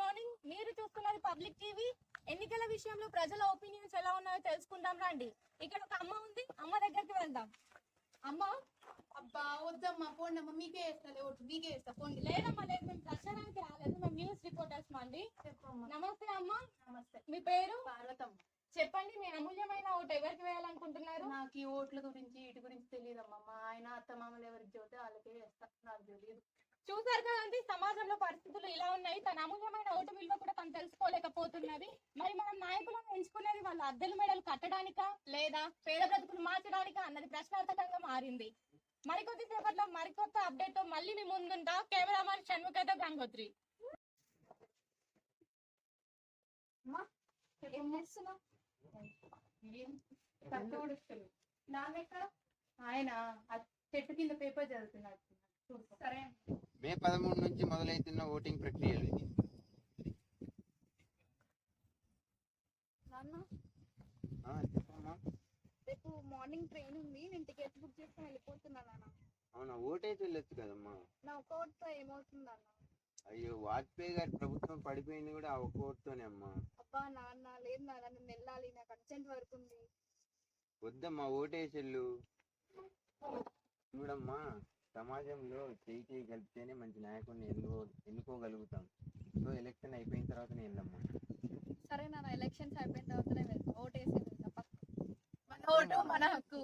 Morning. మీరు చూస్తున్నది public TV. ఎన్నికల విషయంలో ప్రజల ఒపీనియన్స్ ఎలా ఉన్నాయో తెలుసుకుందాం రండి. ఇక్కడ ఒక అమ్మ ఉంది, అమ్మ దగ్గరికి వెళ్దాం. అమ్మ. అబ్బా వద్దమ్మా, పోండి అమ్మ, మీకే వేస్తా ఓటు, మీకే వేస్తా పోండి. లేదమ్మా లేదు, మేము ప్రచారానికి రాలేదు, మేము న్యూస్ రిపోర్టర్స్ అండి. చెప్పమ్మా. నమస్తే అమ్మ. నమస్తే. మీ పేరు? పార్వతమ్మ. చెప్పండి, మీ అమూల్యమైన ఓటు ఎవరికి వేయాలనుకుంటున్నారు? నాకు ఈ ఓట్ల గురించి వీటి గురించి తెలియదమ్మా. మా ఆయన అత్త మామలు ఎవరికి చెబితే వాళ్ళకే వేస్తా, నాకు తెలియదు. చూసారు కదండి, సమాజంలో పరిస్థితులు ఇలా ఉన్నాయి. తన అమూల్యమైన ఓటు విలువ కూడా తను తెలుసుకోలేకపోతున్నది. మరి మనం నాయకులను ఎంచుకునేది వాళ్ళ అద్దెల మెడలు కట్టడానికా లేదా పేద బ్రతుకులు మార్చడానికా అన్నది ప్రశ్నార్థకంగా మారింది. మరికొద్ది సేపట్లో మరికొత్త అప్డేట్ తో మళ్ళీ మీ ముందుంటా. కెమెరామాన్ షణ్ముఖేతో గంగోత్రి. ఆయన చెట్టు కింద పేపర్ చదువుతున్నాడు. సరే. మే 13 నుంచి మొదలవుతున్న ఓటింగ్ ప్రక్రియలు. చెప్పమ్మా. రేపు మార్నింగ్ ట్రైన్ ఉంది, నేను టికెట్స్ బుక్ చేసుకుని వెళ్ళిపోతున్నాను అన్న. అవునా, ఓటేసి వెళ్ళొచ్చు కదమ్మా. నా ఒక్క ఓటుతో ఏమవుతుంది అన్న? అయ్యో, వాజ్పేయి గారి ప్రభుత్వం పడిపోయింది కూడా ఆ ఒక్క ఓటుతోనే అమ్మా. అబ్బా నాన్న, లేదు నాన్న, నేను వెళ్ళాలి, నాకు అర్జెంట్ వర్క్ ఉంది. వద్దమ్మా, ఓటేసి వెళ్ళు. చూడమ్మా, సమాజంలో చేయి కలిపితేనే మంచి నాయకుడిని ఎన్నుకోగలుగుతాం. సో ఎలక్షన్ అయిపోయిన తర్వాతనే వెళ్ళమ్మా. సరే నాన్న, ఎలక్షన్స్ అయిపోయిన తర్వాతనే వెళ్తా. ఓటేసి వెళ్తా. మన ఓటు మన హక్కు.